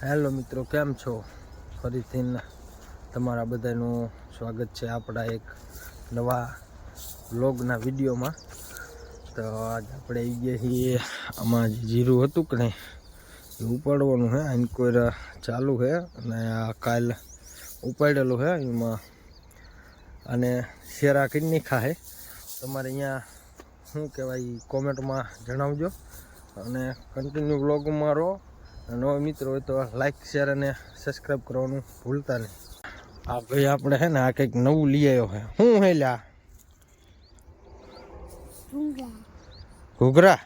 Hello મિત્રો, કેમ છો? ફરીથી તમારા બધાનું સ્વાગત છે આપણા એક નવા વ્લોગના વિડીયોમાં. તો આજ આપણે આવી ગયા છીએ. આમાં જીરું હતું કે નહીં એ ઉપાડવાનું છે. આંકોર ચાલુ છે અને આ કાલ ઉપાડેલું છે. એમાં અને શેરા કિડની ખાહે. તમારે અહીંયા શું કહેવાય કોમેન્ટમાં જણાવજો અને કન્ટિન્યુ વ્લોગમાં રહો. નવા મિત્રો હોય તો લાઈક શેર અને સબસ્ક્રાઈબ કરવાનું ભૂલતા નહીં. આ ભાઈ આપણે છે ને આ કંઈક નવું લઈ આવ્યો છે. શું હે લ્યા? ઘૂઘરા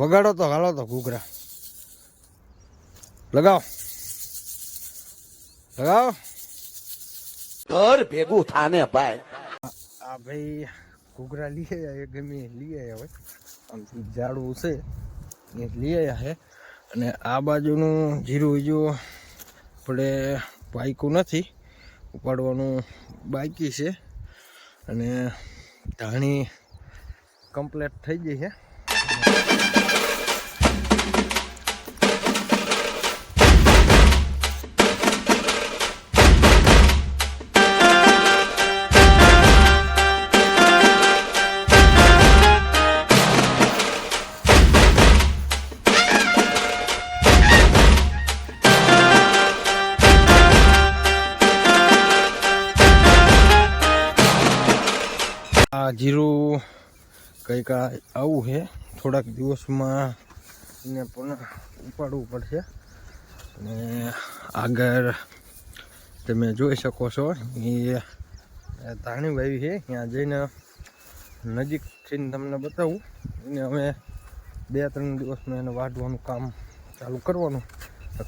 વગાડો તો, હાલો તો ઘૂઘરા લગાવો લગાવો. ઘર ભેગું થાને ભાઈ. આ ભાઈ ઘૂઘરા લઈ આવ્યા, ગમે લઈ આવ્યા હોય. આમ ઝાડવું છે એ લઈ આવ્યા છે. અને આ બાજુનું જીરું જો આપણે પાક્યું નથી, ઉપાડવાનું બાકી છે. અને ધાણી કમ્પ્લીટ થઈ ગઈ છે. આ જીરું કંઈક આવું છે. થોડાક દિવસમાં એને પણ ઉપાડવું પડશે. અને આગળ તમે જોઈ શકો છો એ ધાણી વાવી છે. ત્યાં જઈને નજીકથી તમને બતાવું. એને હવે 2-3 દિવસમાં એને વાઢવાનું કામ ચાલુ કરવાનું.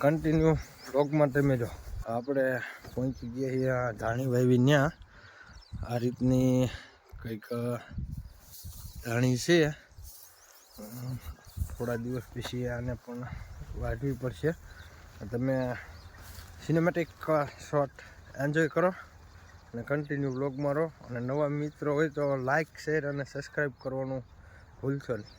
કન્ટિન્યુ વ્લોગમાં તમે જો. આપણે પહોંચી ગયા છીએ ધાણી વાવી. ત્યાં આ રીતની કંઈક ધાણી છે. થોડા દિવસ પછી આને પણ વાઢવી પડશે. તમે સિનેમેટિક શોટ એન્જોય કરો અને કન્ટિન્યુ વ્લોગમાં રહો. અને નવા મિત્રો હોય તો લાઈક શેર અને સબસ્ક્રાઈબ કરવાનું ભૂલશો નહીં.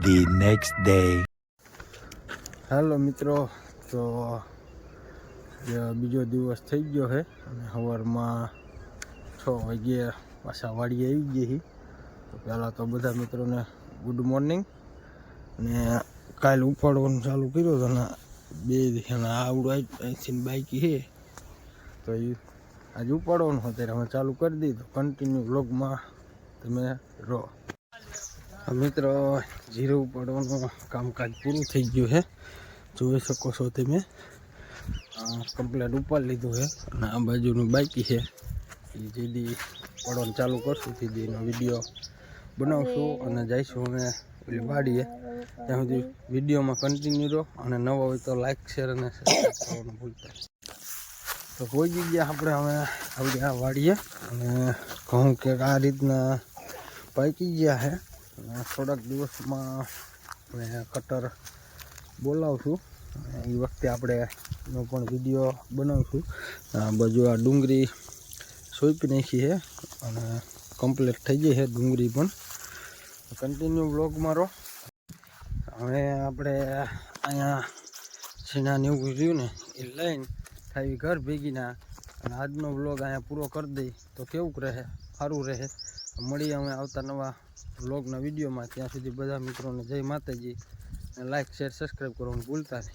The next day. હેલો મિત્રો, તો બીજો દિવસ થઈ ગયો છે અને સવારમાં 6 વાગ્યે પાછા વાડીએ આવી ગઈ છે. તો પહેલાં તો બધા મિત્રોને ગુડ મોર્નિંગ. અને કાલે ઉપાડવાનું ચાલુ કર્યું હતું ને 2 દિવસના આવડું અહીંથી બાઈકી છે. તો એ આજે ઉપાડવાનું અત્યારે અમે ચાલુ કરી દીધું. કન્ટિન્યુ વ્લોગમાં તમે રહો. મિત્રો, જીરું ઉપાડવાનું કામકાજ પૂરું થઈ ગયું છે. જોઈ શકો છો તમે. કમ્પ્લેટ ઉપાડી લીધું છે. અને આ બાજુનું બાકી છે એ જેથી ઉપાડવાનું ચાલુ કરશું તેથી એનો વિડીયો બનાવશું અને જઈશું અને પેલી વાડીએ. ત્યાં સુધી વિડીયોમાં કન્ટિન્યુ રહો. અને નવા હોય તો લાઈક શેર અને સબસ્ક્રાઈબ કરવાનું ભૂલતા. તો પહોંચી ગયા આપણે હવે આવી ગયા વાડીએ. અને કહું કે આ રીતના પાકી ગયા છે. થોડાક દિવસમાં આપણે કટર બોલાવશું. એ વખતે આપણે નો પણ વિડીયો બનાવું છું. આ બાજુ આ ડુંગળી સોંપી નાખી છે અને કમ્પ્લીટ થઈ ગઈ છે ડુંગળી પણ. કન્ટિન્યુ વ્લોગ મારો. હવે આપણે અહીંયા છીણાને એવું રહ્યું ને એ લઈને ખાવી ઘર ભેગીના અને આજનો વ્લોગ અહીંયા પૂરો કરી દઈ તો કેવું રહે, સારું રહે. મળીએ અમે આવતા નવા વ્લોગના વિડીયોમાં. ત્યાં સુધી બધા મિત્રોને જય માતાજી. લાઈક શેર સબસ્ક્રાઈબ કરવાનું ભૂલતા નહીં.